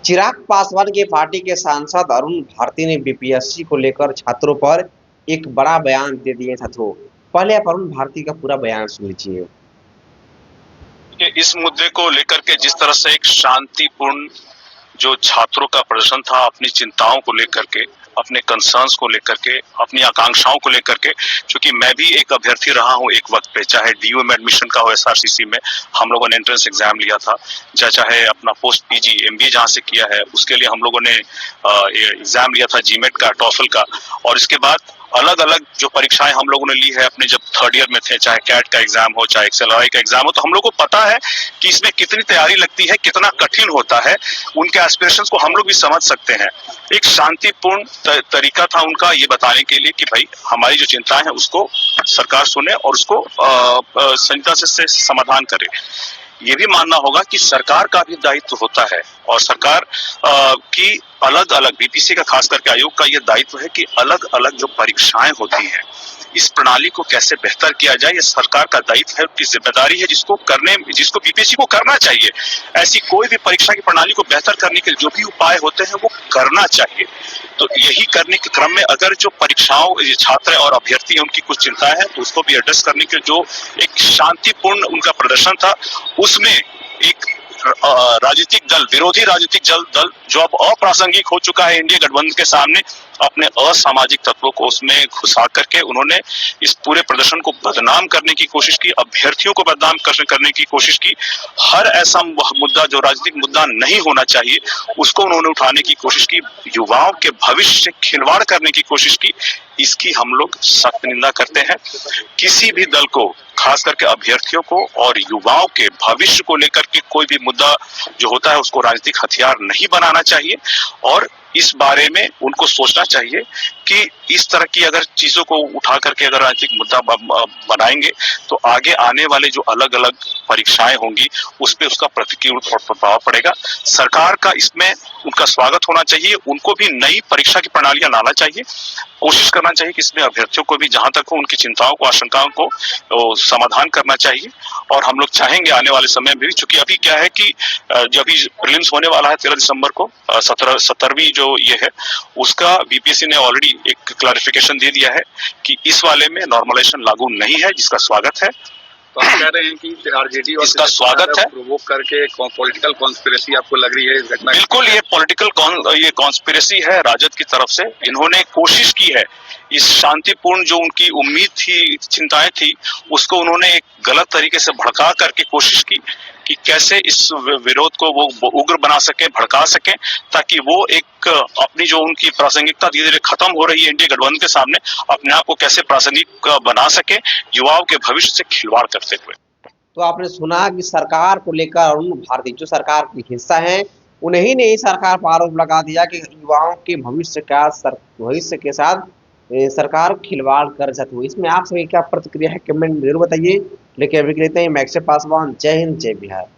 चिराग पासवान की पार्टी के सांसद अरुण भारती ने बीपीएससी को लेकर छात्रों पर एक बड़ा बयान दे दिए छात्रों। पहले आप अरुण भारती का पूरा बयान सुन लीजिए। इस मुद्दे को लेकर के जिस तरह से एक शांतिपूर्ण जो छात्रों का प्रदर्शन था, अपनी चिंताओं को लेकर के, अपने कंसर्न्स को लेकर के, अपनी आकांक्षाओं को लेकर के, क्योंकि मैं भी एक अभ्यर्थी रहा हूं एक वक्त पे, चाहे डीयू में एडमिशन का हो, एसआरसीसी में हम लोगों ने एंट्रेंस एग्जाम लिया था, चाहे अपना पोस्ट पीजी एमबीए जहां से किया है उसके लिए हम लोगों ने एग्जाम लिया था, जीमेट का, टॉफल का, और इसके बाद अलग अलग जो परीक्षाएं हम लोगों ने ली है अपने जब थर्ड ईयर में थे, चाहे कैट का एग्जाम हो, चाहे एक्सएलआरआई का एग्जाम हो, तो हम लोग को पता है कि इसमें कितनी तैयारी लगती है, कितना कठिन होता है। उनके एस्पिरेशंस को हम लोग भी समझ सकते हैं। एक शांतिपूर्ण तरीका था उनका ये बताने के लिए कि भाई हमारी जो चिंताएं हैं उसको सरकार सुने और उसको संहिता से समाधान करे। ये भी मानना होगा कि सरकार का भी दायित्व होता है और सरकार की अलग अलग बीपीएससी का खास करके आयोग का ये दायित्व है कि अलग अलग जो परीक्षाएं होती हैं इस प्रणाली को कैसे बेहतर किया जाए, ये सरकार का दायित्व है, उनकी जिम्मेदारी है, जिसको बीपीएससी को करना चाहिए। ऐसी कोई भी परीक्षा की प्रणाली को बेहतर करने के जो भी उपाय होते हैं वो करना चाहिए। तो यही करने के क्रम में अगर जो परीक्षाओं छात्र और अभ्यर्थी उनकी कुछ चिंताएं हैं तो उसको भी एड्रेस करने के जो एक शांतिपूर्ण उनका प्रदर्शन था, उसमें एक राजनीतिक दल, विरोधी राजनीतिक दल जो अब अप्रासंगिक हो चुका है इंडिया गठबंधन के सामने, अपने असामाजिक तत्वों को उसमें घुसा करके उन्होंने इस पूरे प्रदर्शन को बदनाम करने की कोशिश की, अभ्यर्थियों को बदनाम करने की कोशिश की। हर ऐसा मुद्दा जो राजनीतिक मुद्दा नहीं होना चाहिए उसको उन्होंने उठाने की कोशिश की, युवाओं के भविष्य से खिलवाड़ करने की कोशिश की। इसकी हम लोग सख्त निंदा करते हैं। किसी भी दल को, खास करके अभ्यर्थियों को और युवाओं के भविष्य को लेकर के कोई भी मुद्दा जो होता है उसको राजनीतिक हथियार नहीं बनाना चाहिए और इस बारे में उनको सोचना चाहिए कि इस तरह की अगर चीजों को उठा करके अगर राजनीतिक मुद्दा बनाएंगे तो आगे आने वाले जो अलग अलग परीक्षाएं होंगी उस पर उसका प्रतिकूल प्रभाव पड़ेगा। सरकार का इसमें उनका स्वागत होना चाहिए, उनको भी नई परीक्षा की प्रणालियां लाना चाहिए, कोशिश करना चाहिए कि इसमें अभ्यर्थियों को भी जहां तक हो उनकी चिंताओं को, आशंकाओं को समाधान करना चाहिए। और हम लोग चाहेंगे आने वाले समय में भी, चूंकि अभी क्या है कि जब भी प्रीलिम्स होने वाला है 13 दिसंबर को, 17वीं जो ये है उसका बीपीएससी ने ऑलरेडी एक क्लैरिफिकेशन दे दिया है कि इस वाले में नॉर्मलाइजेशन लागू नहीं है, जिसका स्वागत है। तो आप कह रहे हैं कि आरजेडी और इसका स्वागत है, प्रोवोक करके पॉलिटिकल कॉन्स्पिरेसी आपको लग रही है इस घटना? बिल्कुल, ये पॉलिटिकल ये कॉन्स्पिरेसी है राजद की तरफ से। इन्होंने कोशिश की है इस शांतिपूर्ण जो उनकी उम्मीद थी, चिंताएं थी, उसको उन्होंने एक गलत तरीके से भड़का करके कोशिश की कि कैसे इस विरोध को वो उग्र बना सके, भड़का सके, ताकि वो एक अपनी जो उनकी प्रासंगिकता धीरे धीरे खत्म हो रही है इंडिया गठबंधन के सामने, अपने आप को कैसे प्रासंगिक बना सके युवाओं के भविष्य से खिलवाड़ करते हुए। तो आपने सुना कि सरकार को लेकर अरुण भारती जो सरकार की हिस्सा है उन्हीं ने ही सरकार पर आरोप लगा दिया कि युवाओं के भविष्य के साथ सरकार खिलवाड़ कर जाती है। इसमें आप सभी क्या प्रतिक्रिया है, कमेंट जरूर बताइए। लेकिन अभी के लिए मैक्स पासवान, जय हिंद, जय बिहार।